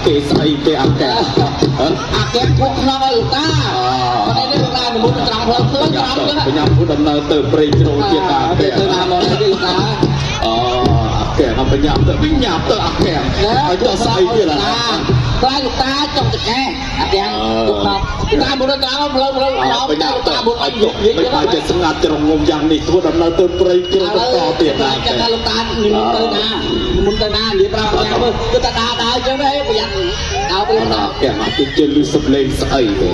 គេស្អីគេអាកែអាកែពួកក្នុងឲ្យលោកតាតែនេះលោកតានិមន្តត្រង់ផ្លូវឃើញត្រង់ទៅបញ្ញាពុទ្ធដំណើរទៅព្រៃជ្រោយទៀតអាកែទៅណាមកនេះលោកតាអាកែបញ្ញាទៅវិញ្ញាទៅអាកែឲ្យទៅស្អីទៀតខ្លាចលោកតាចង់ចកែអាទាំងលោកតាមុនត្រង់ផ្លូវបញ្ញាទៅមុនឲ្យយកមិនអាចจะស្ងាត់ជ្រងងំយ៉ាងនេះធ្វើដំណើរទៅព្រៃជ្រោយបន្តទៀតណាចាំថាលោកតានិមន្តទៅណានិយាយប្រាប់យ៉ាងមើលគឺតាដើរចឹងទេប្រយ័ត្នដើរទៅណាគេមកទៅជិះលឺសំឡេងស្អីទេ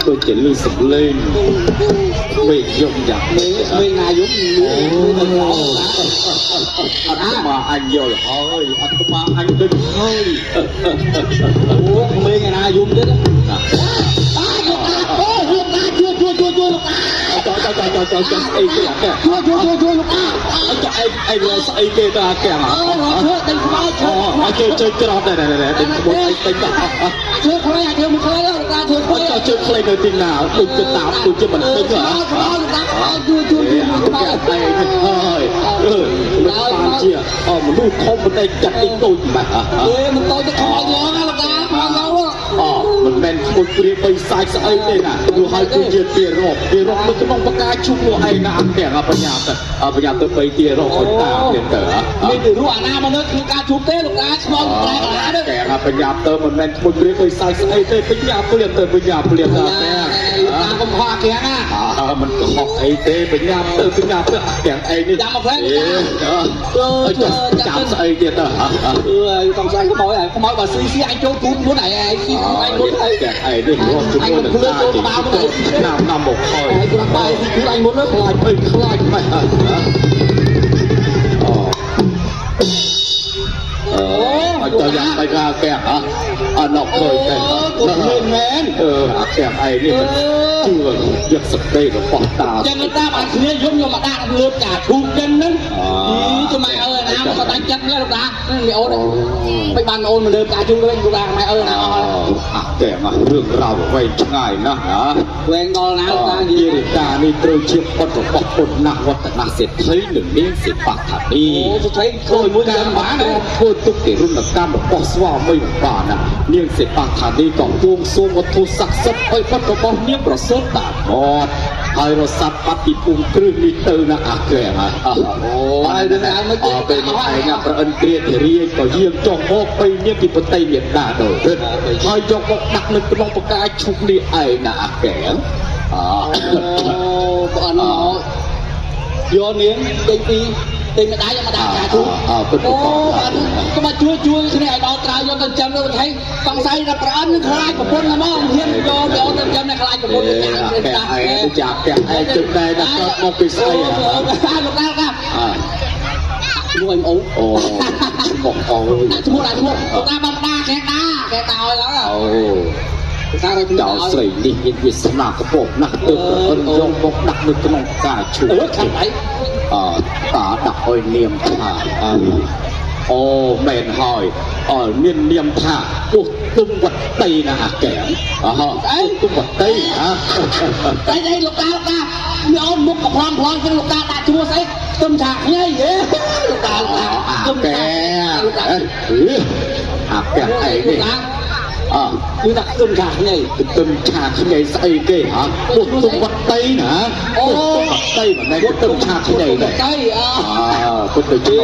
tôi chỉ lưu sập lên mình dùng giặc mình là dùng anh mà anh vô rồi anh mà anh đừng thôi mình là dùng chứ cho ấy cái là kìa cho anh là ấy cái ta kìa mà chơi cái đó này đừng muốn anh tính chơi khơi à chơi một khơi đó ta chơi khơi cho chơi khơi nơi tin nào tôiจะตามtôiจะมันตึ้งเหรอมันเชี่ยมันดูคมมันได้จัดไอ้ตัวแบบมันตัวจะคอยร้องนะลูกตาคอยร้องมันเป็นคนเปรี้ยไปสายสายเลยนะดูให้ตัวเจี๊ยบเตี้ยรอบมันจะต้องประกาศชุบตัวไอ้น้ำแข็งปัญญาตัวไปเตี้ยรอบคนตาเตี้ยเต๋อไม่ถือรู้อ่ะน้ำมันนึกคือการชุบเต้ลูกตาชอบแรงนะแข็งปัญญาเต๋อมันเป็นคนเปรี้ยไปสายสายเต้ปัญญาเปลี่ยนเต๋อปัญญาเปลี่ยนตาแข็งตาคมคอแข็งอ่ะมันก็หอกไอ้เต้ปัญญาเต๋อปัญญาเต๋อแข็งไอ้นี่จำมาเพื่อนจับไอ้เตี้ยเต๋อต้องใส่เขาบอกว่าซีanh chỗ cút muốn này anh xin anh muốn này kẹt ai đi luôn chúng tôi được ra thì năm một thôi anh muốn nó lại mình lại mày cho dặn tay ra kẹt hả nó khơi kẹt nó lên mến kẹt ai đi mình chưa giật sập đây nó bỏ tà chân người ta bạn kia giống như mà đang lướt cả thùng chân đó cho mày ơi nào mà tao chân đó ta mày ôn này mấy bạn ôn mà lướt cả chung với anh mày ơi nào kẹt mà rương rau quay ngày nữa hả quen con nào ta gì để ta đi chơi chiếc con của bọc con nặng vật nặng sẽ thấy đừng nên sẽ bạc thả đi thấy thôi muốn can bán này thôi tức đểรุ่นนักการแบบบอสว่าไม่หวังบานะเนียงเสร็จปากฐานดีก่อนดวงทรงวัตถุศักดิ์สิทธิ์ไปพัดกระบอกเนียงประเสริฐตาบอดไฮโรสัตปฏิปุงครึ่งลิตรนะอาแก่มาโอ้ยเป็นไอ้เนี่ยประอันเกลียดเรียกก็เยี่ยมจ้องมอกไปเนี่ยกิปไตเมียนด่าโดยไฮจอกดักนึกกระองประกายชุกนี่ไอ้นะอาแก่ตอนน้องโยนเนี้ยตีปีตีมาได้ยังมาด่าจ่าทุกโอ้ก็มาช่วยที่นี่ไอ้ดาวตรายโยนเต็มจำเลยให้ต้องใส่ระเบิดนี่คลายกับคนละมั้งเฮียนโยนเต็มจำในคลายกับคนละอย่างเลยจ้าแกไอ้จุดใดนะครับมองไปใส่ลูกครับช่วยโอ้บอกเอาช่วยลูกตาบ้าแกตายแล้วเจ้าใส่ดิยินวิสนากระบอกนักเติมยงบอกนักนึกกระนองกาชูขันไหนตาดักอ้อยเนียมท่าโอ้แมนหอยเนียมท่าปุ๊บตุ้มวัดตีนะฮะแก่ตุ้มวัดตีฮะได้ลูกตามีอ้อมมุกกับพลองเป็นลูกตาตาชัวใส่ตุ้มฉากเนี่ยลูกตาตุ้มแก่แก่ไอ้นี่như là tôm chả này say kê hả một tôm vật tây nè tôm vật tây mà này có tôm chả này này tây có từ chứ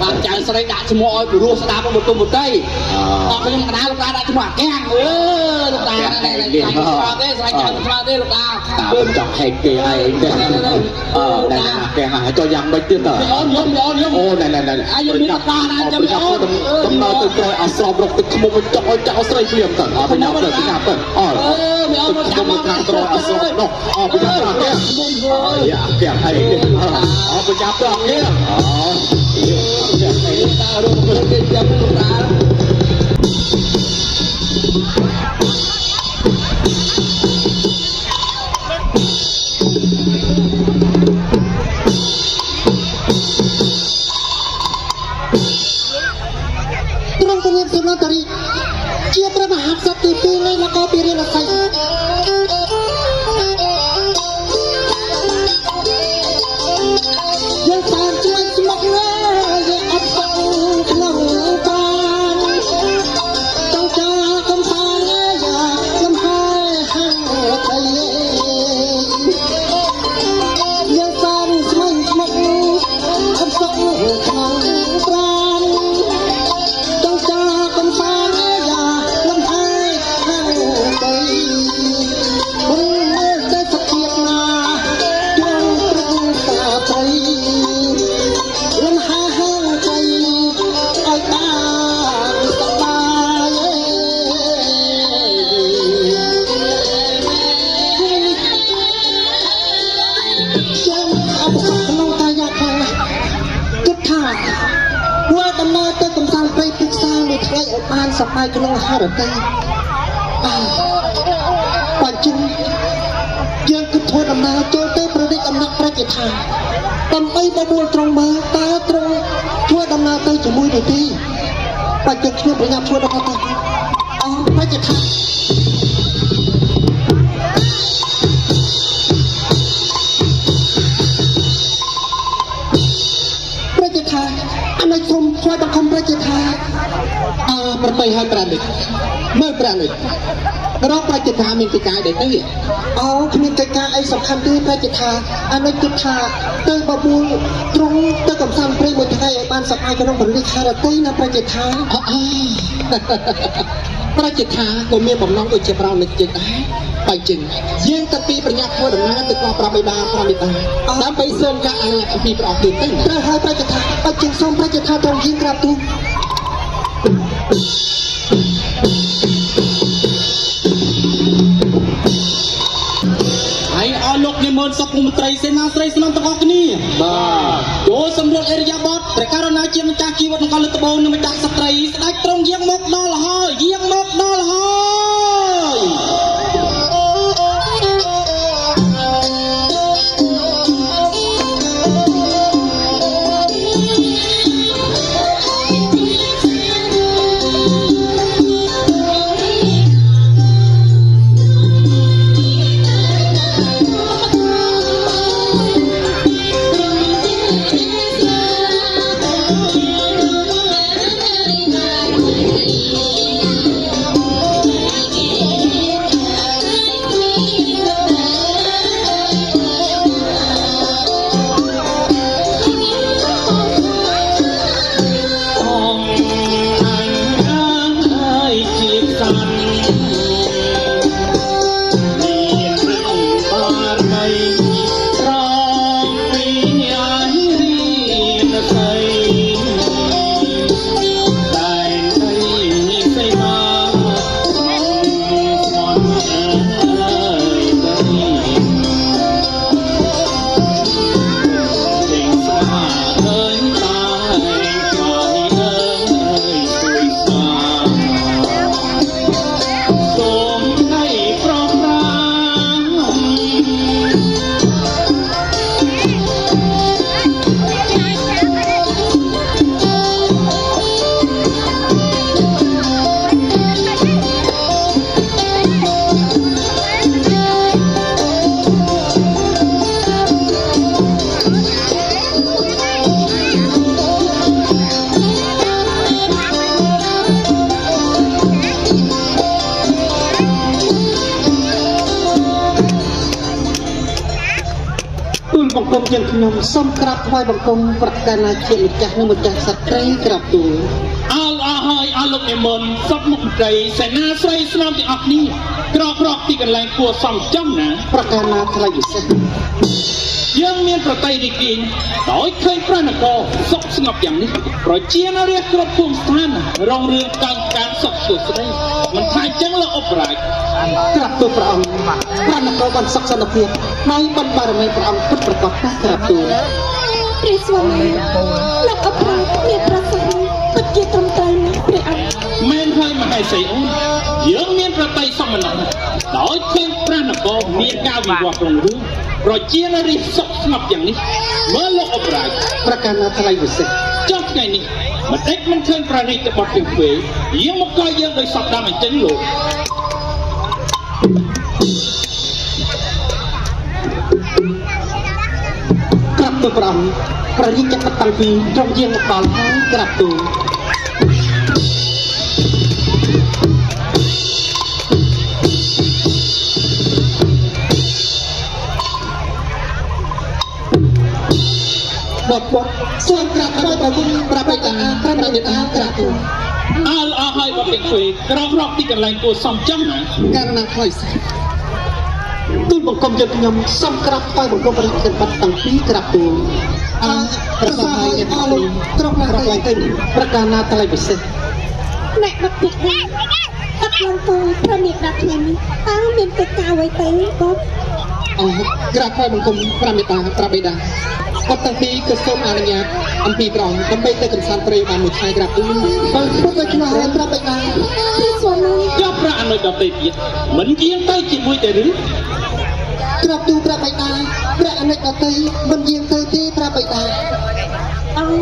bạn chả say đã cho mọi của rùa sa một tôm vật tây có những cái lúc ta đã cho keng lúc ta này này lúc ta tôm chọc hay kê ai này keng à cho dặn mấy tiếng rồi ô này ai dùng biết ta này cho tôm nào từ coi à sọp rọc từ một cái chọi chảo sấyเปลี่ยนกันไปนับเปิดไม่เอามาจับมาจับเอาสอบเนาะไปจับแก่ไอ้ไปจับดอกเนี่ยแก่ไอ้ตาดูมันเป็นจับลูกตาตรงตรงนี้สุนัขตรีเจี๊ยบประมาณสักตีปีเลยแล้วก็ปีเรียนอะไรยังสานช่วยสมัครเลยยังอับสองขนม បានសប្បាយក្នុងហារតីបញ្ចឹងយើងគឺធ្វើដំណើរចូលទៅប្រទេសអំណាចប្រជាថាដើម្បីបបួលត្រង់មើលតើត្រង់ធ្វើដំណើរទៅជាមួយនោះទេបញ្ចឹងខ្ញុំប្រញាប់ធ្វើដំណើរទៅប្រជាថាអានេះខ្ញុំឆ្លើយបង្គំប្រជាថាប្របីឲ្យប្រាំនេះមើលប្រាំនេះរកប្រជាថាមានកិច្ចការដែរទៅគ្មានកិច្ចការអីសំខាន់ទេប្រជាថាអានេះគិតថាទៅបបួលត្រង់ទៅកំសាន្តព្រៃមួយថ្ងៃឲ្យបានសប្បាយក្នុងប្រទេសខារតីណាប្រជាថាប្រជាថាក៏មានបំណងដូចជាប្រោនិចចិត្តដែរបែរជាយើងទៅពីប្រញាប់ធ្វើដំណើរទៅកោះប្រមេដាដើម្បីសូមការអនុញ្ញាតពីព្រះអង្គទៀតទៅត្រូវហើយប្រជាថាបែរជាសូមប្រជាថាត្រង់យើងក្រាបទូលហើយអស់លោកនិមន្តសុខមន្ត្រីសេនាស្រីស្នំទាំងអស់គ្នាបាទចូលសម្រួលអេរិយាបថព្រះករុណាជាម្ចាស់ជីវិតអង្គលត្បូននិងម្ចាស់ស្ត្រីស្ដេចទ្រង់យាងមកដល់ហើយយាងមកដល់ហើយបង្គំយើងខ្ញុំសូមក្រាបថ្វាយបង្គំប្រកាសណាជាម្ចាស់និងម្ចាស់ស្ត្រីក្រាបទូលអើហើយអស់លោកនិមន្តសុខមុខមន្ត្រីសេនាស្រីស្នំទាំងអស់គ្នាក្រកទីកន្លែងគួរសមចំណាប្រកាសណាថ្លៃពិសេសយើងមានប្រតិរីគីនដោយឃើញព្រះនគរសុខស្ងប់យ៉ាងនេះប្រជាណារាស្ត្រគ្រប់ភូមិស្ថានរងរឿងការសុខសួស្តីមិនថាចឹងលោកអបរាជក្រាបទូលព្រះអង្គព្រះនគរបានសុខសន្តិភាពដោយបានបារមីព្រះអង្គពិតប្រាកដណាស់ក្រាបទូលព្រះស្វាមីលោកអបរាជមានប្រសាសន៍ពិតជាត្រឹមត្រូវណាស់ព្រះអង្គមែនហើយមហេសីអូនយើងមានប្រតិសមណៈដោយឃើញព្រះនគរមានការវិវត្តក្នុងរឿងប្រជានារីសុខស្ងប់យ៉ាងនេះមើលលោកអបរាជប្រកាសណាថ្លៃពិសេសចុះថ្ងៃនេះមិនដេចមិនឃើញប្រណិតបត់ទាំងពេលយើងមកកយយើងដោយសពដើមអញ្ចឹងលោកក្រាបទូលព្រះអង្គព្រះរាជចាត់តាំងពីត្រង់យាងមកដល់ហើយក្រាបទូលបបសូមក្រាបថ្វាយបង្គំព្រះបិតាព្រះមេតាក្រាបទូលអើហើយបបិទ្ធក្រកទីកន្លែងគួរសមចំណាករណីខ្លីសិទូលបង្គំយើងខ្ញុំសូមក្រាបថ្វាយបង្គំព្រះរាជបတ်តាំងពីក្រាបទូលប្រសាហើយអស់លោកត្រង់ឡើងទៅប្រកាសណាថ្លៃពិសេសអ្នកបពិតអត់ឡើងទៅព្រះមេតាថ្ងៃនេះមានកិច្ចការអ្វីទៅបងក្រាបថ្វាយបង្គំព្រះមេតាព្រះបិតា គាត់តាំងពីក៏សូមអនុញ្ញាតអំពីព្រះអង្គដើម្បីទៅកំសាន្តព្រៃបានមួយថ្ងៃក្រាបទូលបើពុទ្ធឆ្នោហើយប្រាប់បិតា ព្រះស្វាមី យកប្រាក់អនុដតេទៀតមិនជាងទៅជាមួយទេឬ ក្រាបទូលប្រាប់បិតាព្រះអនិច្ចដតីមិនយាងទៅទេប្រាប់បិតា អង្គ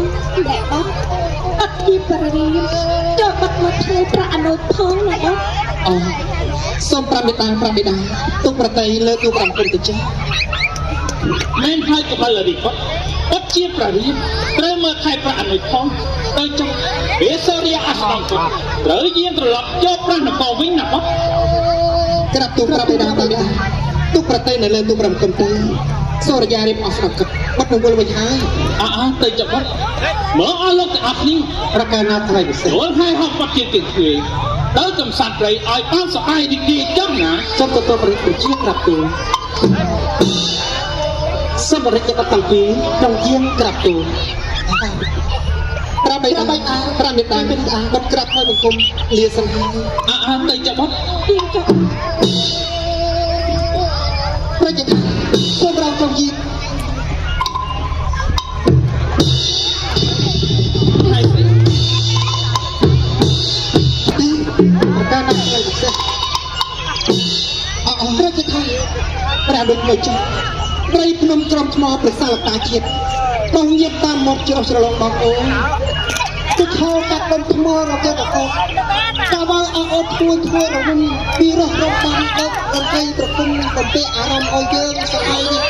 ដែលអត់អត់ពីបរិយាចូលបាត់មកធ្វើប្រាក់អនុផងណាអត់ អូសូមប្រាប់បិតាទុកប្រតិលើទូប្រំគុំទៅចាស់ មែនហើយកបលរីគាត់អត់ជាប្ររៀនត្រូវមើលខែប្រាក់អនុផងទៅចុះវាសូរិយអស្តង្គត្រូវយាងត្រឡប់យកប្រាក់នគរវិញណាគាត់ ក្រាបទូលប្រាប់បិតាទុកប្រតិនៅលើទូប្រំគុំទៅសូរិយារៀបអស់ស្រាប់គិតបាត់នឹងវល់វិញហើយ ទៅចុះគាត់មើលឲ្យលោកទាំងអស់គ្នា ប្រការណាថ្លៃពិសេស ចូលហើយហោះគាត់ជាទៀតធ្វើទៅកំសាន្តព្រៃឲ្យបានសបាយរីករាយចឹងណា សូមទទួលព្រះជាក្រាបទូលសូមរិទ្ធិបតាំងពីក្នុងយាងក្រាបទូលប្រាប់បិតាប្រាប់បិតាបាត់ក្រាបហើយបង្គំលាសង្ហា ទៅចុះគាត់ ពីចុះ ព្រះជាសូមរំក្នុងយាង ហើយស្អី ប្រការណាថ្លៃពិសេសព្រះជាព្រះដូចមកចុះព្រៃភ្នំក្រំថ្មព្រះសាលតាជាតិបងញាតតាមមកច្រោះច្រឡងបងអូនទៅខោកាត់បនថ្មរកទៅកោតើបើអោតធ្វើរវិញពីរស់រំបានដឹកអង្កៃប្រគុំបំពេអារម្មណ៍ឲ្យយើងស្អីនេះ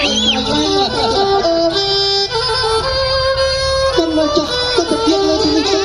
ចាំមកចុះទៅទៅទៀតលើទីនេះទៅ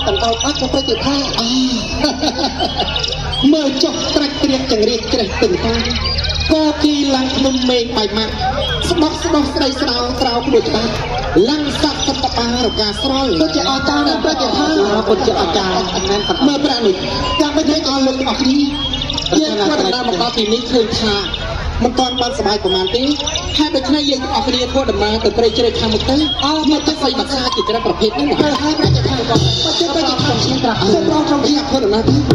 កណ្ដោបាត់ទៅប្រតិថាមើលចុះត្រាច់ព្រៀបចង្រៀតជ្រេះទឹកតាក៏គីឡើងភ្នំមេឃបាយម៉ាក់ស្បោះស្ដីស្រាវត្រោខ្លួនច្បាស់ឡើងសត្វសត្វបារកាស្រល់ទៅជាអាចារ្យប្រតិថាពុទ្ធជាអាចារ្យមើលប្រាក់នេះចាំមិនឲ្យលោកអស់គ្នាយើងគាត់ដំណើរមកដល់ទីនេះឃើញថាមិនតាន់បានសบายប្រហែលទេហើយដូច្នេះយើងអស់គ្នាធ្វើដំណើរទៅព្រៃជ្រៅខាងមុខទៅមកទៅស្អីបាក់សាជាច្រើនប្រភេទហ្នឹងទៅហើយប្រតិថាក៏ទៅជាខាងឈាមត្រាស់សូមរងtrongទីធ្វើដំណើរទៅ អ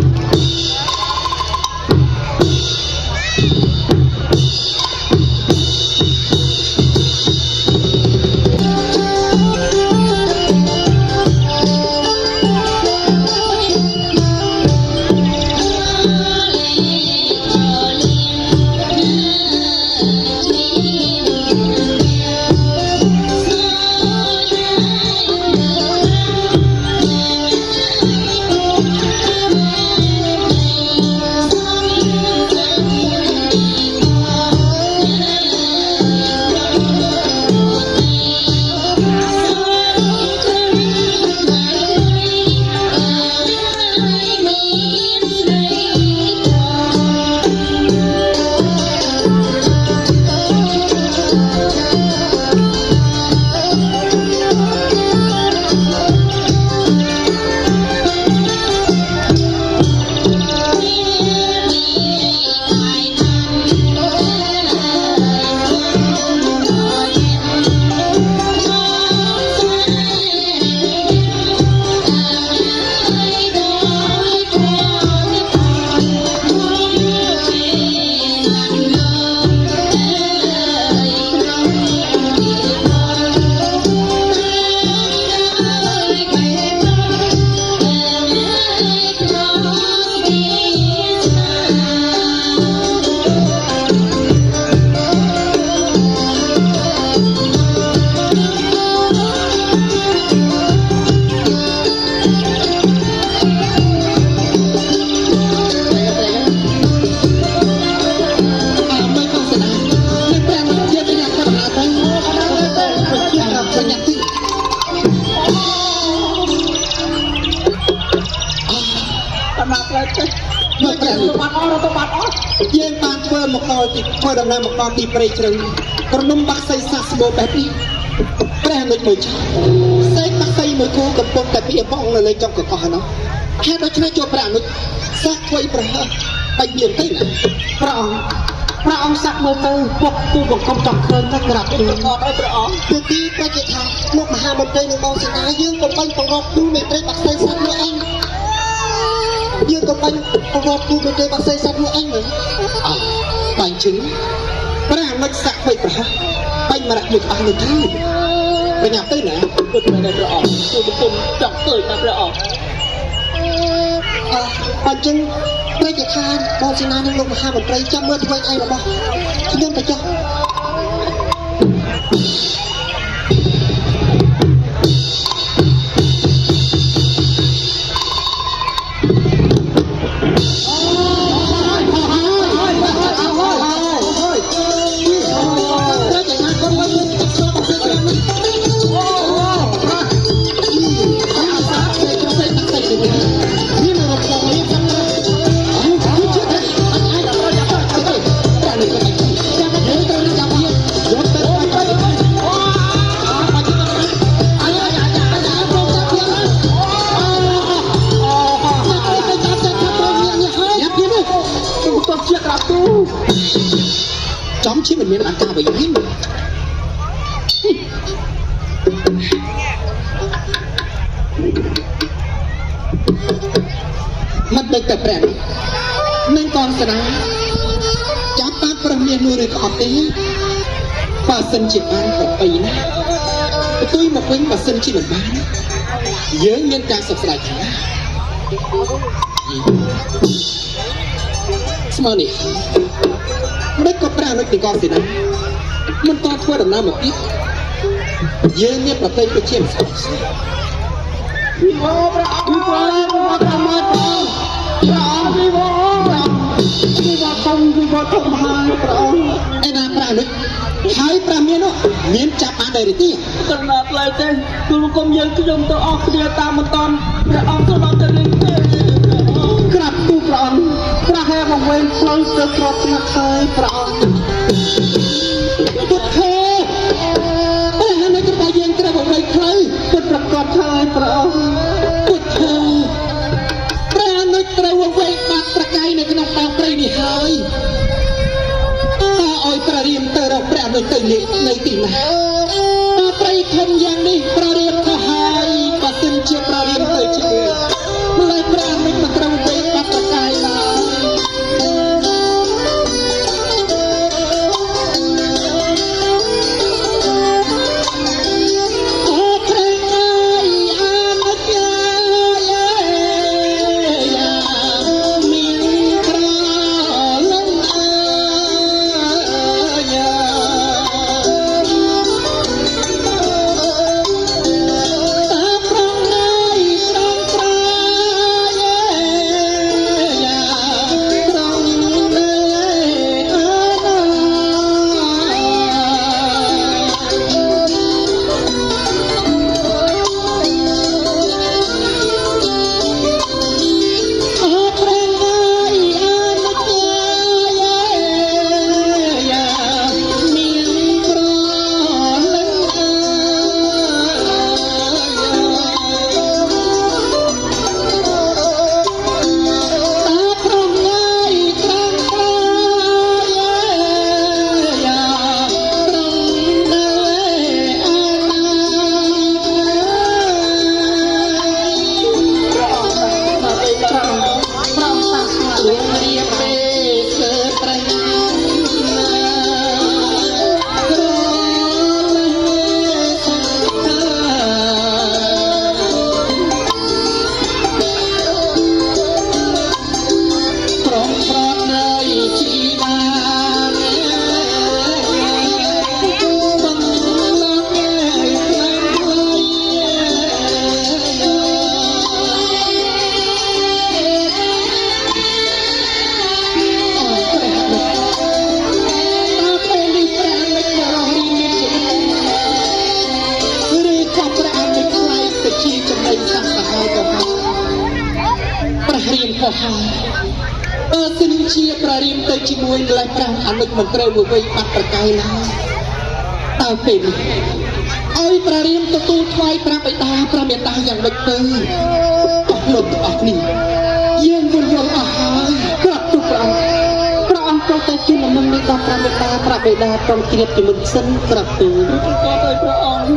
lại thế មើលប្រាំនេះ tôi bắt ó យើងបានធ្វើមកដល់ទីធ្វើដំណើរមកដល់ទីព្រៃជ្រៅក្រុមបាក់សីសាស្បូបែបនេះព្រះនុចមួយចាសេកបាក់សីមួយគូកំពុងតែពីបងនៅលើចុងកកោះនោះហេតុដូច្នេះជួបព្រះនុចសាក់ធ្វើប្រហើបាច់មានទេណាព្រះអង្គសាក់មើលទៅពុកគូបង្គំចង់ឃើញតែក្រាបទូលអត់ឲ្យព្រះអង្គពីទីប្រជាថាលោកមហាមន្ត្រីនឹងបងសេនាយើងកំពុងបង្រប់ទូមេត្រីបាក់សីសាក់នោះឯងយើងកំពុងបង្រប់ទូមេត្រីបាក់សីសាក់នោះឯងមើលបាញ់ជឹងព្រះនុចសាក់ធ្វើប្រហើបាញ់មរៈមួយក្បាលនោះទៅបញ្ញាទៅណាពុតមែនទេព្រះអង្គគូបង្គំចង់ឃើញតែព្រះអង្គអញ្ចឹងប្រជាថាបងសេនានឹងលោកមហាមន្ត្រីចាំមើលធ្វើអីរបស់ខ្ញុំទៅចុះ Chóm chứ mình ăn cao bởi vì mất đây tập rèn nên con sẽ nói chắp bát phần miền nuôi được học tế và sân chỉ bán của bầy nè tôi một quên và sân chỉ được bán nhớ nhân trang sập lại thả Smart đây có pra nó thì con gì nè mình to thua đầm nào một ít dễ nhất là cây cái chiêm sọc đi vô không hai em làm pra nó hai pra miên nó miên chả bán đời đi cần nạp lại tên tôi công dân cứ dùng tôi óc dia ta một ton để ông tôi làm tên linhក្រាបទូលព្រះអង្គព្រះហេមកវិញផ្លូវទៅក្របឆ្នាំហើយព្រះអង្គពុទ្ធេព្រះហេនៅក្រៅយើងត្រូវមកវិញផ្លូវពុទ្ធប្រកបហើយព្រះអង្គពុទ្ធេព្រះនៅត្រូវមកវិញបាត់ប្រកាយនៅក្នុងដងព្រៃនេះហើយតើឲ្យព្រះរាមទៅរកព្រះនៅទៅនៅទីណាព្រៃធំយ៉ាងនេះព្រះរាមក៏ហើយបើសិនជាព្រះរាមទៅជាម្ល៉េះព្រះមិនត្រូវទៅបាត់ប្រកាយឡើយអូព្រះអើយអាមិតយាមានក្រលំអើយ មកហើយសិនជាប្ររៀមទៅជាមួយកន្លែងប្រាំអានិចមិនត្រូវមួយវិញបាត់ប្រកែកឡើយតើពេលនេះឲ្យប្ររៀមទទួលថ្វាយប្រាប់បិតាប្រមេតាយ៉ាងម៉េចទៅអស់លោកទាំងអស់គ្នាយើងយល់អស់ហើយក្រាបទូលព្រះអង្គប្រទៅជាលំនឹងនេះដល់ប្រមេតាប្រាប់បិតាព្រមជ្រាបជាមុនសិនក្រាបទូលក៏ដោយព្រះអង្គ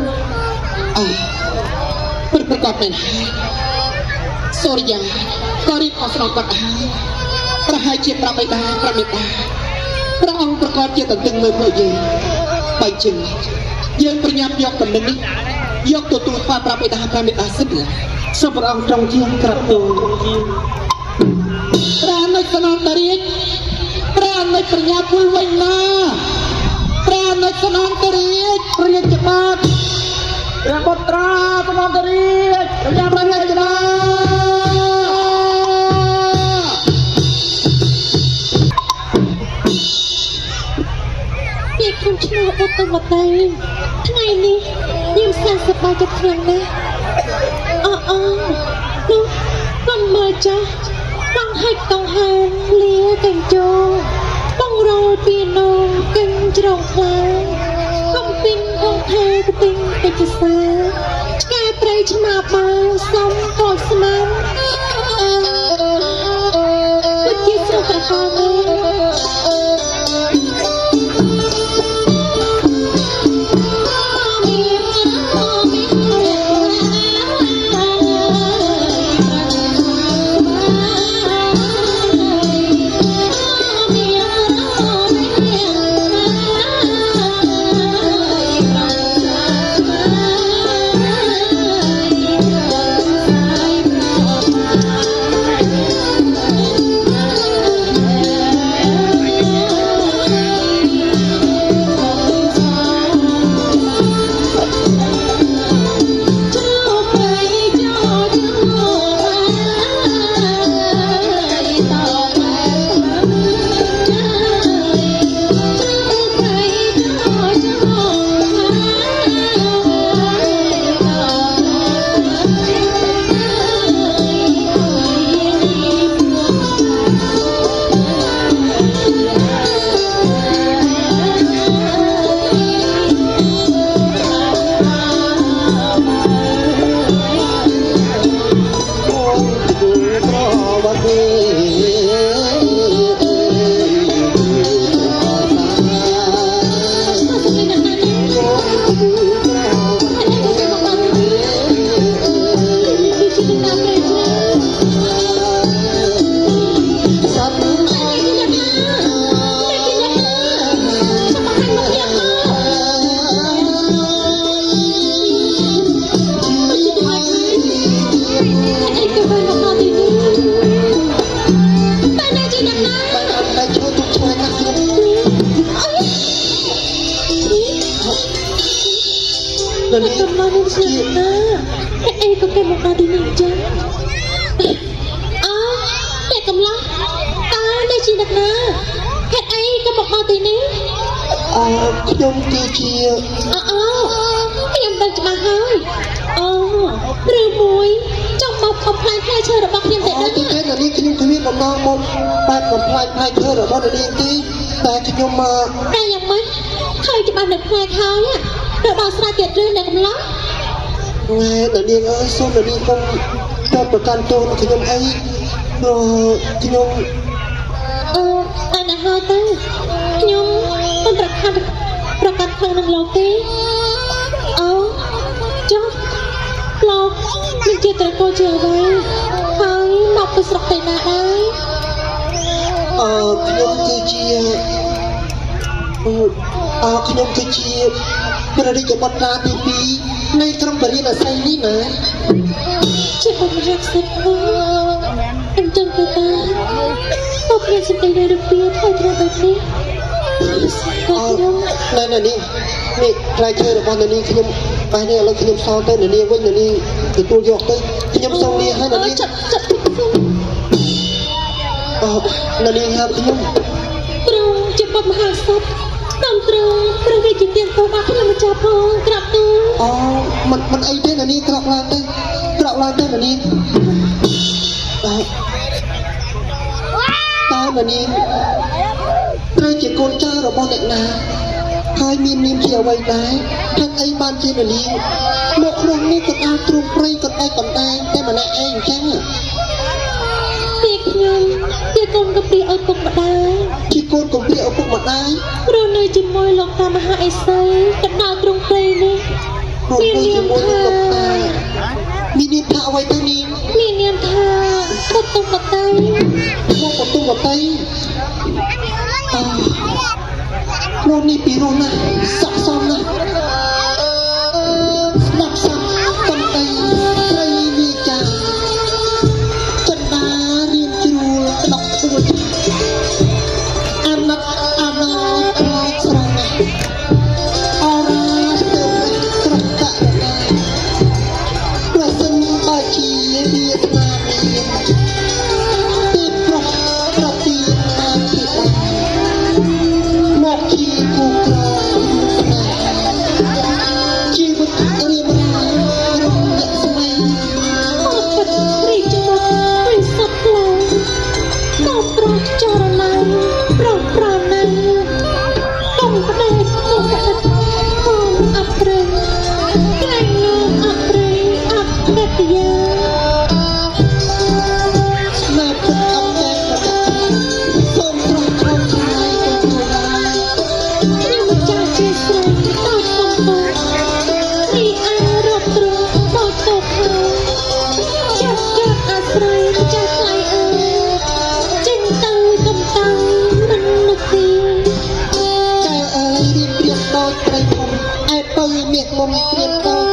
ប្រកបមែនសូរិយាក៏រៀបអស្ចារ្យបាត់ហើយប្រហែលជាប្រាប់បិតាប្រមេតាព្រះអង្គប្រកបជាតន្ទឹងមើលពួកយើងបែកជើងយើងប្រញាប់យកតំណែងនេះយកទទួលថ្វាយប្រាប់បិតាប្រមេតាសិនសូមព្រះអង្គទ្រង់ជាក្រាបទូលព្រះអនុស្នន្តរាជព្រះអនុប្រញាប់ពលវិញណាព្រះអនុស្នន្តរាជរាជបាទព្រះបុត្រាស្នន្តរាជប្រញាប់រាជបាទខ្ញុំឈ្មោះឧត្តមតេថ្ងៃនេះខ្ញុំសែនសប្បាយចិត្តខ្លាំងណាស់នោះកុំមើលចាស់បងហាច់កងហានលាកញ្ជោបងរលពីនោកញ្ជ្រងខ្លាំងកុំពីងកងថែកទិញពេជ្រសាឆ្កែព្រៃឆ្មាបាសុំកោតស្មានពិតជាស្រស់ក្រហមខ្ញុំគឺជាខ្ញុំដឹងច្បាស់ហើយឬមួយចង់មកបំផ្លាញផ្លែឈើរបស់ខ្ញុំតែដឹងតែនេះខ្ញុំគ្មានបំណងមកបែបបំផ្លាញផ្លែឈើរបស់នាងទេតែខ្ញុំមកតែយ៉ាងម៉េចឃើញច្បាស់នៅផ្លែហើយទៅដល់ស្រែទៀតឬនៅកំឡុងណែនាងអើយសូមនាងកុំចាប់ប្រកាន់ទោសខ្ញុំអីព្រោះខ្ញុំតែណាស់ហើយទៅខ្ញុំមិនប្រកាន់ខាងនឹងលោកទេចុះលោកមានជាត្រកូលជាអ្វីហើយមកពីស្រុកទៅណាដែរខ្ញុំគឺជាព្រះរាជបុត្រាទី2នៃក្រុងបរិយាស័យនេះណាជាបុត្ររកសិទ្ធិអញ្ចឹងទៅតាពុកមានសម្ដីនៅរបៀបហើយត្រូវបែបនេះណែនេះផ្លែឈើរបស់នាងខ្ញុំបែរនេះឥឡូវខ្ញុំសល់ទៅនាងវិញនាងទទួលយកទៅខ្ញុំសូមលាឲ្យនាងចាត់នាងហៅខ្ញុំទ្រង់ជាបុត្រមហាសត្វតាមទ្រង់ព្រះរាជទានទៅដល់ខ្ញុំម្ចាស់ផងក្រាបទូលមិនអីទេនាងក្រោកឡើងទៅនាង mà niên rồi chỉ con cha rồi bao đẹp nào hai miền niềm chiều vây đái thằng ấy ban trên là niên một lầnนี้còn ao trung prey còn ai còn aiแต่mà nãy anh chăng à ពីខ្ញុំជាកូនកពីឪពុកម្ដាយ chỉ con cũng bị ở cùng mặt ai ព្រោះនៅជាមួយលោកតាមហាអេសីកណ្ដាលទ្រង់ព្រៃនេះ rồi មាន nơi នា chỉ ម muốn ថា được gặp ta mi niệm thạo vây tay niệm មាននាមថាពុទ្ធបតី một con tung vào tay rồi đi bị rồi nè sắp xong nè sắp xong con tay đây đi chàng chân đá riêng chùa đọc buồn ăn nó khó xong nè ora sớm trong cả nè rồi sân ba chi Việt Nam tiếp tục gặp tiền mang thịt một khi cô cờ chỉ một riêng ra rong nhận say អត់ពិតរីកចំមករីសពឡងកោប្រោះចរណៃប្រោះប្រាណៃកុំផ្ដេកកុំផ្ដិតកុំអត់ព្រឹងក្រែងលោកអត់ព្រៃអត់បេតយា mà phật âm đẹp sôm trong không trai con cô gái ខ្ញុំម្ចាស់ជាស្រីដូចកំពុងរីអារត់ទ្រង់ដូចតោហើយចាប់កើតអាស្រ័យម្ចាស់ថ្លៃអើយចេញទៅកំតាំងមិននោះទេ ចៅអើយរៀបរៀបដូចត្រីធំឯទៅមាសមុំព្រៀបដូច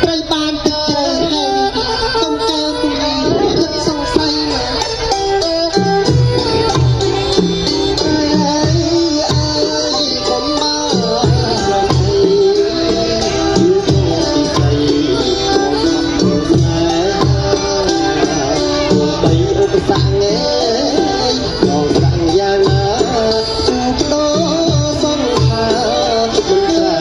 ត្រីបានទឹកជ្រៅហើយកុំកើពុំគិតសង្ស័យណាកុំមកបីឧបសគ្គងេដល់ស្រាំងយ៉ាងណាជួបដល់សង្ខារមិនតែ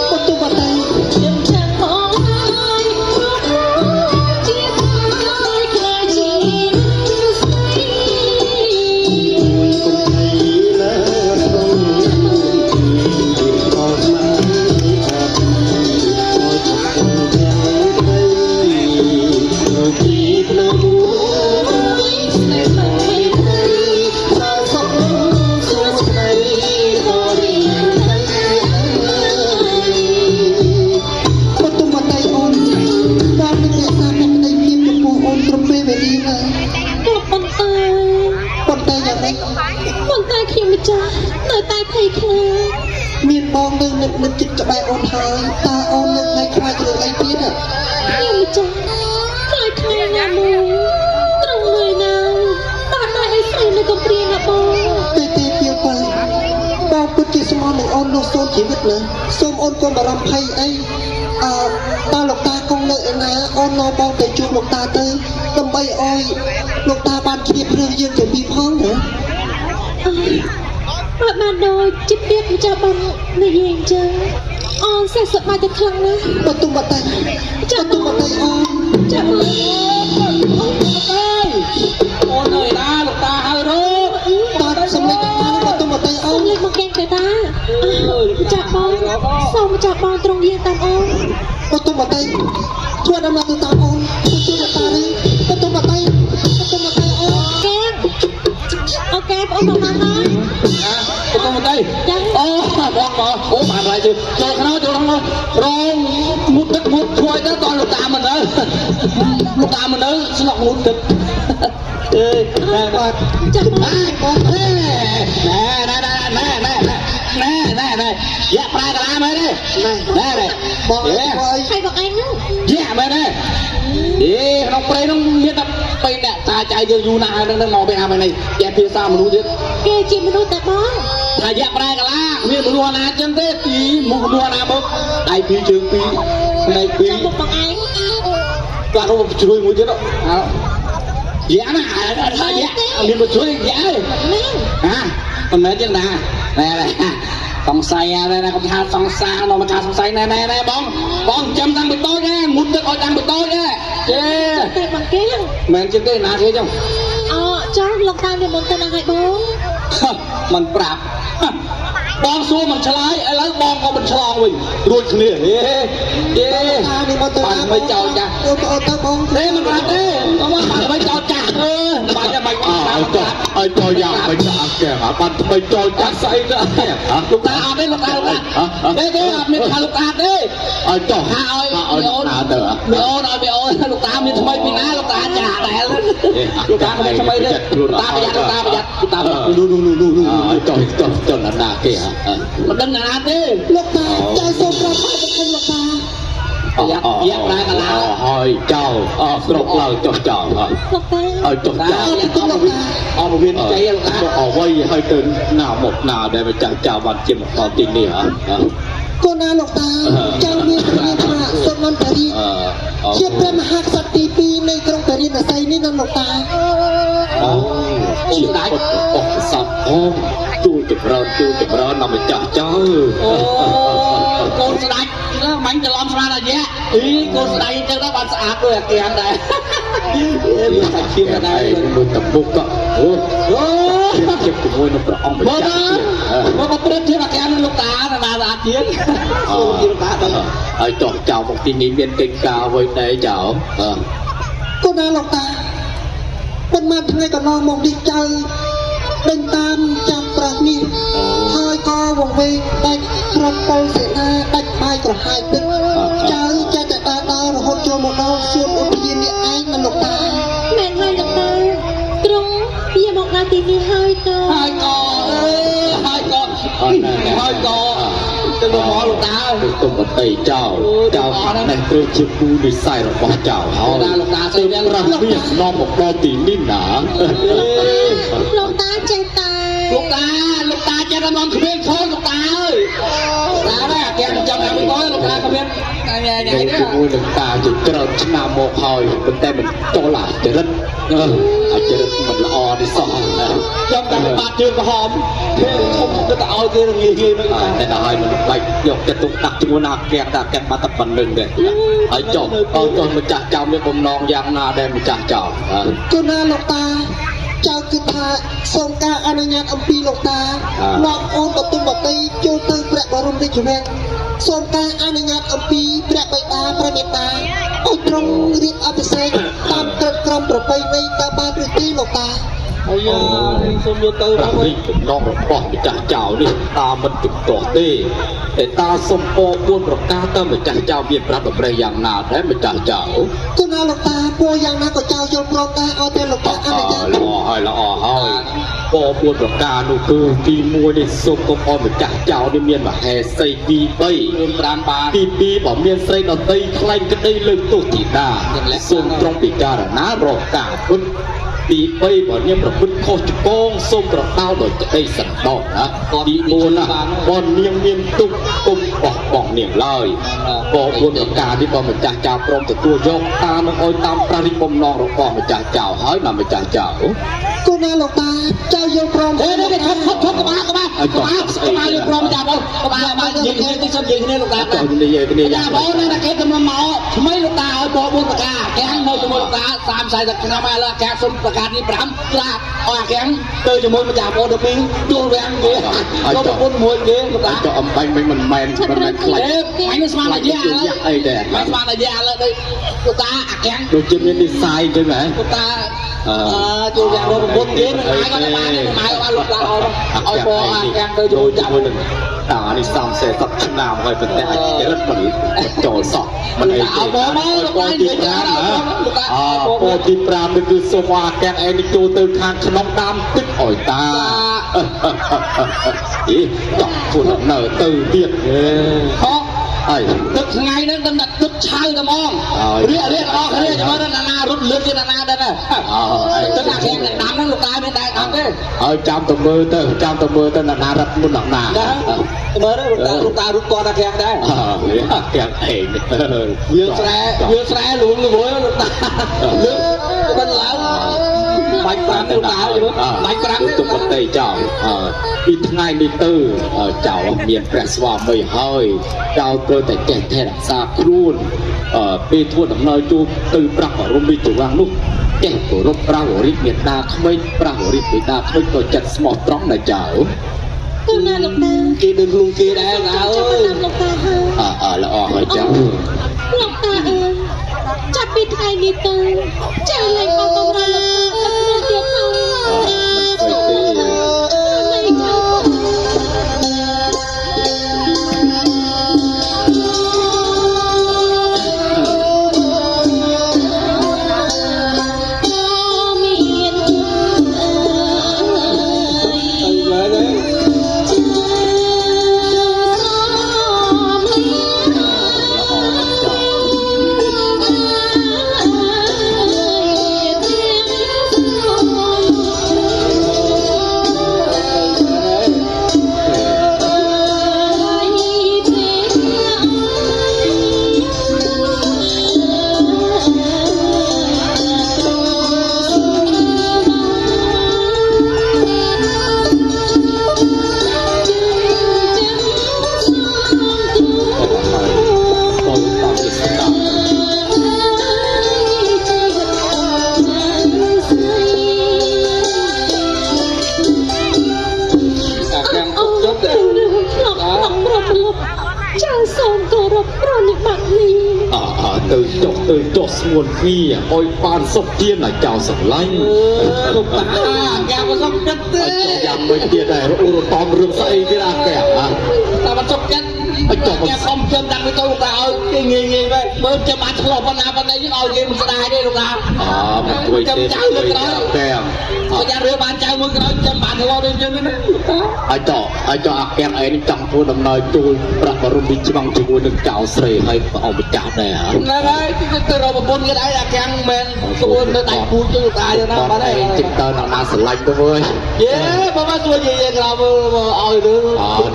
ពុទ្ធបតី ខ្ញុំចាំមកហើយព្រោះជាហើយខ្លាចជាស្រី គុំthấyណាត្រង់អត់មកថាអត់គុំទាំងបីដូចទីភ្នំតែមិនthấy sao sống suốt ngày rồiពុទ្ធបតីអូនបានមានអ្នកសាមគ្គីភាពចំពោះអូនត្រឹមពេលវេលាហើយ ក៏ប៉ុន្តែ ប៉ុន្តែយ៉ាងម៉េច ខ្ញុំម្ចាស់នៅតែភ័យខ្លាច មានបងនៅនឹកចិត្តក្បែរអូនហើយតើអូននៅថ្ងៃខ្លាចរឿងអីទៀត ខ្ញុំម្ចាស់ខ្លាចថ្ងៃណាមួយត្រង់មួយណាបានតែឲ្យស្រីនៅកំព្រាណាបង ពេលទីពីទៅបងពិតជាស្មោះនឹងអូននោះសូមជីវិតណាសូមអូនកុំបារម្ភភ័យអីតើលោកតាគង់នៅឯណាអូននាំបងទៅជួបលោកតាទៅដើម្បីឲ្យលោកតាបានជ្រាបរឿងយើងទាំងពីរផងណា បើបានដូចជាព្រៀបម្ចាស់បាននិយាយអញ្ចឹងអូនសេះសប្បាយទៅខ្លាំងណាស់ បើទុំបតីអូន ចាំមើល អូនអើយណាលោកតាហើយរក បាទសម្លេចខាងបើទុំបតីអូ អូន ន លេខមកកែងទៅតាម្ចាស់បងសូមម្ចាស់បងត្រង់យាងតាមអូន បើទុំបតីធ្វើដំណើរទៅតាមអូនជួយលោកតានេះបើទុំបតីអូន កែងអូកែបងមកមកហើយ ទៅទៅទៅអូបងមកអូបានហើយជិះចូលក្នុងរងមុតទឹកមុតធ្វើទៅតលោកតាមិនទៅស្លុកមុតទឹកអេបាទ ចាំបង បងទេ ណែយ៉ាប្រាកន្លាមើលទេណែបង ហើយបងឯងនោះ យ៉ាមើលទេក្នុងព្រៃនោះមានតែពេលអ្នកតាចៅយើងយូរណាស់ហើយនឹងមកពេលអានេះយ៉ាភាសាមនុស្សទៀត គេជាមនុស្សតែបង ថាយ៉ាប្រែកន្លាមានមនុស្សណាចឹងទេទីមនុស្សណាមកដៃពីរជើងពីរផ្នែកពីរ ចាំមកបងឯង ខ្លះនោះជួយមួយទៀត dạ mà thôi dạ mình một chuối dạ à còn mấy tiếng nào nè song say đây nè con tha song xa nó mà tha song say nè bong châm tăng bị tối nha muốn được ôi tăng bị tối nha yeah bằng kia mình chưa cái nào thế không cháu lọc tay để muốn tên là hai bố mình bạp bong xua mìnhฉลาดไอ้แล้วบองก็มันฉลองวิ่งรวยขึ้นเลยเย้ปั่นไม่เจ้าจ้ะเด้มันปั่นเด้เพราะว่าปั่นไม่เจ้าจ้ะปั่นจะไม่ไอ้จอยางไปจะแก่หาปันไปจอยจักใส่ก็ลูกตาอาบได้ลูกตาเด้อาบมีขาลูกตาเด้ไอ้จอยหาอ้อยมีโอนมีโอนลูกตามีทำไมปีหน้าลูกตาจ่าแต่ลูกตาทำไมเด้ตาประหยัดลูกตาดูจอยนาเกี่ยมันดังงานเด้ ลูกตาใจทรงประทับเป็นคนลูกตายักษ์ได้กันแล้วหอยเจ้ากรกเราจบจ่อจบจ่อเอามาเวียนใจลูกตาเอาไว้ให้ตื่นหน้าหมดหน้าได้มาจากจ่าวันเจ็บตอนตีนี่ฮะก็น่าลูกตาเจ้ามีพระเจ้าสมนันตรีเชี่ยพระมหากษัตริย์ปีในกรุงปารีสไซนี่นั่นลูกตาเชี่ยสัตว์ห้องจูจะร้อนนำไปจ่าเจ้าโกนสไลด์แล้วมันจะล้อมสไลด์อะไรเงี้ยโกนสไลด์จะได้บานสะอาดด้วยแกงได้มีใส่ชิ้นอะไรมือตะบุกก็โอ้เจ็บกับมวยนกกระอ่องไปจ่าว่าเปรี้ยวเทียบกับแกนั่นลูกตานาสะอาดเทียนลูกตาไอ้จ่อเจ้าบอกที่นี่เมียนเก่งกาไว้ในเจ้าก็น่าลูกตาเป็นมาทางไหนก็นอนมองดีใจเดินตามจำประนี่หอยคอวงเวงได้ครบโปเสนาได้ไม้กระหายตึกเจ้าจะตาเราหดโจมเราส่วนอุปยินเนี่ยไอ้มันลูกตาแม่ให้ลูกตาตรงอย่าบอกนาทีนี้ให้ก็จะดูหมอลูกตาตุ้มบันไตเจ้าในเรื่องชิบูดีไซน์ของเจ้าเขาลูกตาเสียงรักเมียน้องบอกเราตีนิ่หนาลูกตาใจตายลูกตาจะนอนคืนโค้งลูกตาตาแม่แกจำแบบไม่ต้อยลูกตาเขาเป็นไงเนี่ยมวยหนึ่งตาจุดกระชนาโมคอยเป็นแต่มันโตหลาจะรัดอาจจะมันละออที่สองยอมแต่ปากยืนกระหอมเท่ชมก็แต่เอาเกลืองี้ไม่ได้แต่ได้มันไปยกจะตุกตักจุนาแกงตาแกงมาตะปันหนึ่งเลยไอ้จบเอาจนมาจากเจ้าเมียผมนองยางนาแดงมาจากเจ้าก็น่าลูกตาเจ้าคือพาทรงการอนุญาตอัมพีลูกตาหลอกโอนประตูบัตรจูเตอร์พระบรมราชวังทรงการอนุญาตอัมพีพระบิดาพระเมตตาอุตรงเรียกอภิเษกตามกระกรมประเพณีตาบานหรือตีลูกตาไอ้ยาสมบูรณ์เติมนี่ผมน้องป้องมาจากเจ้านี่ตามันจุกต่อเต้แต่ตาสมโปบวนประกาศตั้งมาจากเจ้าเบียดรับแบบไรอย่างนาแท้มาจากเจ้าก็น่าลูกตาปัวอย่างนั้นก็เจ้าโยนโปรตาเอาแต่ลูกตาอะไรเจ้าละอ่อให้ปอบวนประกาศนู่คือปีมัวในสมก็พอมาจากเจ้าในเมียนมาแห่ใส่ปีใบรวมปรามบาปีบอกเมียนใส่ดอกเตยใครก็ได้เลยตุตีหน้าส่งตรงปีการะนะรอกาพุทธปีใบบอกเนี่ยประพฤติโคจโกงส้มกระเต้าโดยจะได้สันดอกนะปีโบนะบอลเนียงเมียนตุ้มตุ้มบอกเนียงเลยบอกบนประกาศที่บอกมาจากเจ้าพร้อมแต่ตัวยกตามอ้อยตามปราริปมนองเราบอกมาจากเจ้าหายมาจากเจ้าก็น่าลูกตาเจ้าโยนพร้อมเฮ้ยทุบกระบะโยนพร้อมจากบอลกระบะยิงที่ชอบยิงที่ลูกตาจากบอลนั่นนะแกจะมาเมาทำไมลูกตาเอาบอกบนประกาศแกงเฮยจะบนประกาศตามสายจากน้ำมาแล้วแกส้มประกาศนี่ปรำลาออกแข็งเตยจะมวยมาจากโอเดปิงจูแรงเกี้ยก็มาปุ่นมวยเกี้ยลูกตาจะอมไปมันแมนใครไม่สมาร์ทอะไรแล้วไม่สมาร์ทอะไรแล้วเลยลูกตาแข็งดูจิมนี่ดีไซน์ใช่ไหมลูกตาจูแรงโดนปุ่นเกี้ยหมายก็ได้หมายว่าลูกตาเอาบอลแข็งเตยจะมวยจับตานี่สามเศษสักชนามไว้เป็นแต่เดี๋ยวมันโจสอบมันเอาบอลมาลูกตาเดี๋ยวจะลูกตาโอทีปรามนี่คือสวาแกงไอ้นี่จูเติมทางขนมดำตึกอ่อยตาอีจับฝุ่นเหนือตื่นเตี้ยเพราะตึกไงนั่นตำหนักตึกชายตะมองเรียกออกเรียกจะมาด้านหน้ารถเลือดที่ด้านหน้าได้ไหมตึกหนักแข่งดำนั่นลูกตาไม่ได้ทำได้จำตัวมือเติมจำตัวมือเติมนารับมุนหนักหนาเมื่อได้ลูกตารุดก่อนแข่งได้แข่งเองเยอะแสหลุงหรือโว้ยลูกตาเลือดมันแล้ว លោកតាបាច់ប្រាំ ទុកប្រតិចៅពីថ្ងៃនេះទៅចៅមានព្រះស្វាមីហើយចៅត្រូវតែចេះថែរក្សាខ្លួនពេលធ្វើដំណើរជួបទៅព្រះបរមរាជវាំងនោះចេះគោរពព្រះវរិទ្ធមេត្តាក្មេងព្រះវរិទ្ធមេត្តាក្មេងក៏ចិត្តស្មោះត្រង់ដែរចៅ ទៅណាលោកតា គេដឹងខ្លួនគេដែរលោកតាអើ ចាំ យ តាមលោកតាហើយ ល្អហើយចៅ លោកតាអើយចាប់ពីថ្ងៃនេះទៅចាលែងមកបម្រើលោកតាទឹកទៀតហើយ មិនស្អីទេ លែងមកចាសូមគោរពប្រណិប័តនេះ ទៅចុះស្ងួនគ្នាឲ្យបានសុខជាណាចៅស្រឡាញ់ លោកតាយ៉ាមកសុំចិត្តទេ យ៉ាងមិនទៀតដែររੂរតំរឿងស្អីទៀតអាកែតែមកសុំចិត្តគេសុំចិត្តដាក់ទៅលោកតាឲ្យគេងាយបែបមើលចាំបានឆ្លោះប៉ុណ្ណាប៉ុណ្ណេះយើងឲ្យគេមិនស្ដាយទេលោកតា មិនជួយទេកែ បើយ៉ាងរឿងបានចៅមួយក្រោយចាំបានឆ្លោះដូចយើងនេះ ឲ្យចោអាកែឯងចង់ធ្វើដំណើរចូលព្រះបរមរាជវាំងជាមួយនឹងចៅស្រីហើយអម្ចាស់ដែរ ហ្នឹងហើយទៅរកប្រពន្ធគេឯងអាកាំងមែនក្បួនទៅដៃពូជទៅលោកតាយ៉ាងណាបានហើយ ចិត្តតើអ្នកណាស្រឡាញ់ទៅវើយ យេបើមកជួយនិយាយក្រៅមើលឲ្យរឿង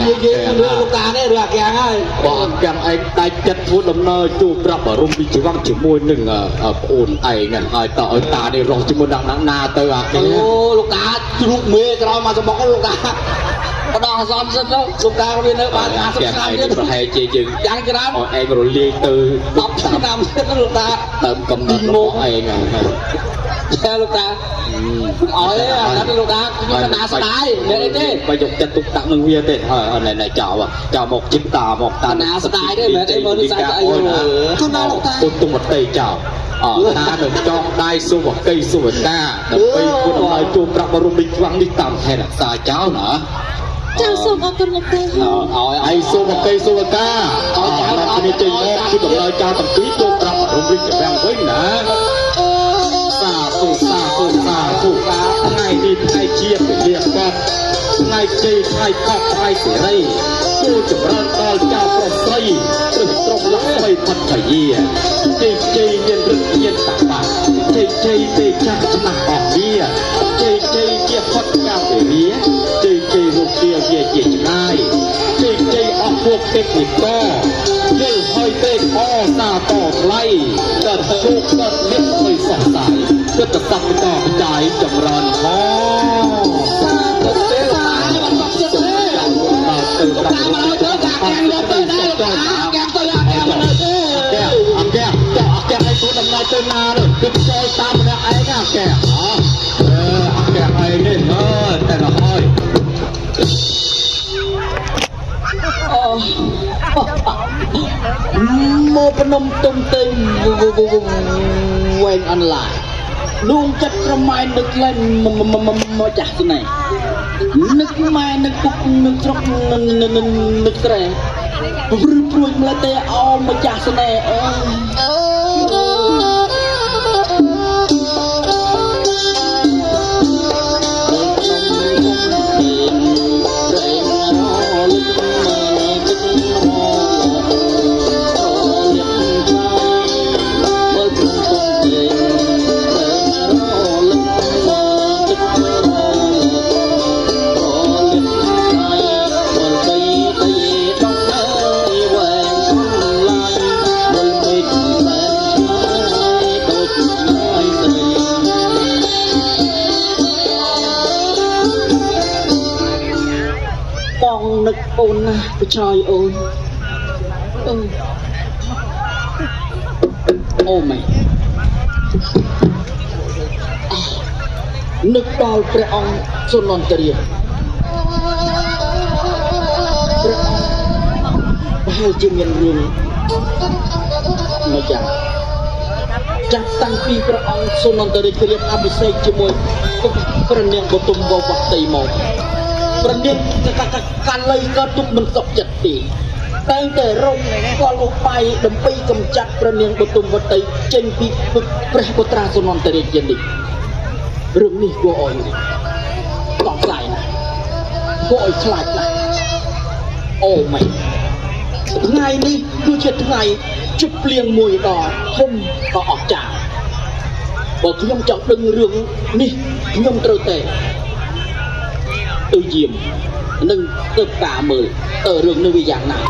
និយាយរឿងលោកតានេះរឿងអាកាំងហើយ បើអកាំងឯងដាច់ចិត្តធ្វើដំណើរចូលព្រះបរមរាជវាំងជាមួយនឹងប្អូនឯងហ្នឹងហើយតើឲ្យតានេះរស់ជាមួយនឹងណាទៅអាគេ អូលោកតាជ្រូកមេក្រោយមកសម្បុកលោកតាបដងអសនសិនទៅលោកតាវានៅបាន50ឆ្នាំទៀត ប្រហែលជាយើង យ៉ាងច្រើន ឲ្យឯងរលាយទៅ10 10ឆ្នាំទៀតលោកតា ដើមកំណត់របស់ឯងហ្នឹង តែលោកតាឲ្យអានេះលោកតាខ្ញុំកណាស្ដាយមែនទេ បើយកចិត្តទុកដាក់នឹងវាទេហើយណែចៅមកចិត្តតាមកតា ណាស្ដាយទេមែនទេមើលនេះស្អីអី ទៅណាលោកតា ពុទ្ធមតីចៅតានឹងចងដៃសុវកៃសុវតាដើម្បីពុទ្ធឲ្យជួបព្រះបរមរាជវាំងនេះតាមថែរក្សាចៅណា ចាសូមអរគុណលោកតា ឲ្យសុវកៃសុវតាឲ្យចៅអត់ជ័យមកគឺដំណើរចៅទាំងពីរជួបព្រះបរមរាជវាំងវិញណាសាធុថ្ងៃនេះថ្ងៃជាពលិកតថ្ងៃជ័យថ្ងៃផកថ្ងៃសេរីគូចម្រើនដល់ចៅប្រុសស្រីព្រឹកត្រង់លក្ខស្រីផុតភយាជ័យមានរឹកមានតាបាជ័យទេចាស់ឆ្នាំអស់វាជ័យជាផុតកៅវេរាជ័យរូបវាជាឆ្ងាយជ័យអស់ពួកទេពនិកយល់ហើយទេអសាតថ្លៃដល់ជោគដល់មានមិនសង្ស័យគឺតសក្តបច្ច័យចម្រើនហោទៅទេបានសក់ចិត្តទេដល់ទៅប្រាក់ទៅកាកាំងទៅដែរកាកាំងទៅអាកាំងទៅអាកាំងឲ្យទូដំណើរទៅណាគឺចូលតាមម្នាក់ឯងអាកាំងអាកាំងឯងនេះតែละហើយ មកភ្នំទុំទៅវែងអនឡាញលួងចិត្តក្រម៉ៃនឹកលែងមកចាស់ស្នេហ៍នឹកម៉ែនឹកពុកនឹកស្រុកនឹកត្រែព្រឺព្រួយម្លេះទេអោមកចាស់ស្នេហ៍អើ អូនណាទៅឆ្លើយអូនអូម៉េនឹកដល់ព្រះអង្គសុនន្ទរាព្រះអង្គប្រហែលជាមានរឿងមួយយ៉ាងចាប់តាំងពីព្រះអង្គសុនន្ទរាជ្រាបអភិសេកជាមួយព្រះនាងបទុមវវតីមកព្រះនាងកាលីក៏ទុកមិនសុខចិត្តទេតែងតែរកកលឧបាយដើម្បីកម្ចាត់ព្រះនាងបទុមវតីចេញពីព្រះពុត្រាសុនន្ទរាជានិច្ចរឿងនេះគួរឲ្យកក់ស្លាយណាស់គួរឲ្យខ្លាចណាស់អូម៉េចថ្ងៃនេះគឺជាថ្ងៃជប់លៀងមួយដ៏ធំដ៏អស្ចារ្យបើខ្ញុំចង់ដឹងរឿងនេះខ្ញុំត្រូវតែទៅយាមនិងទៅការមើលតើរឿងនេះវាយ៉ាងណា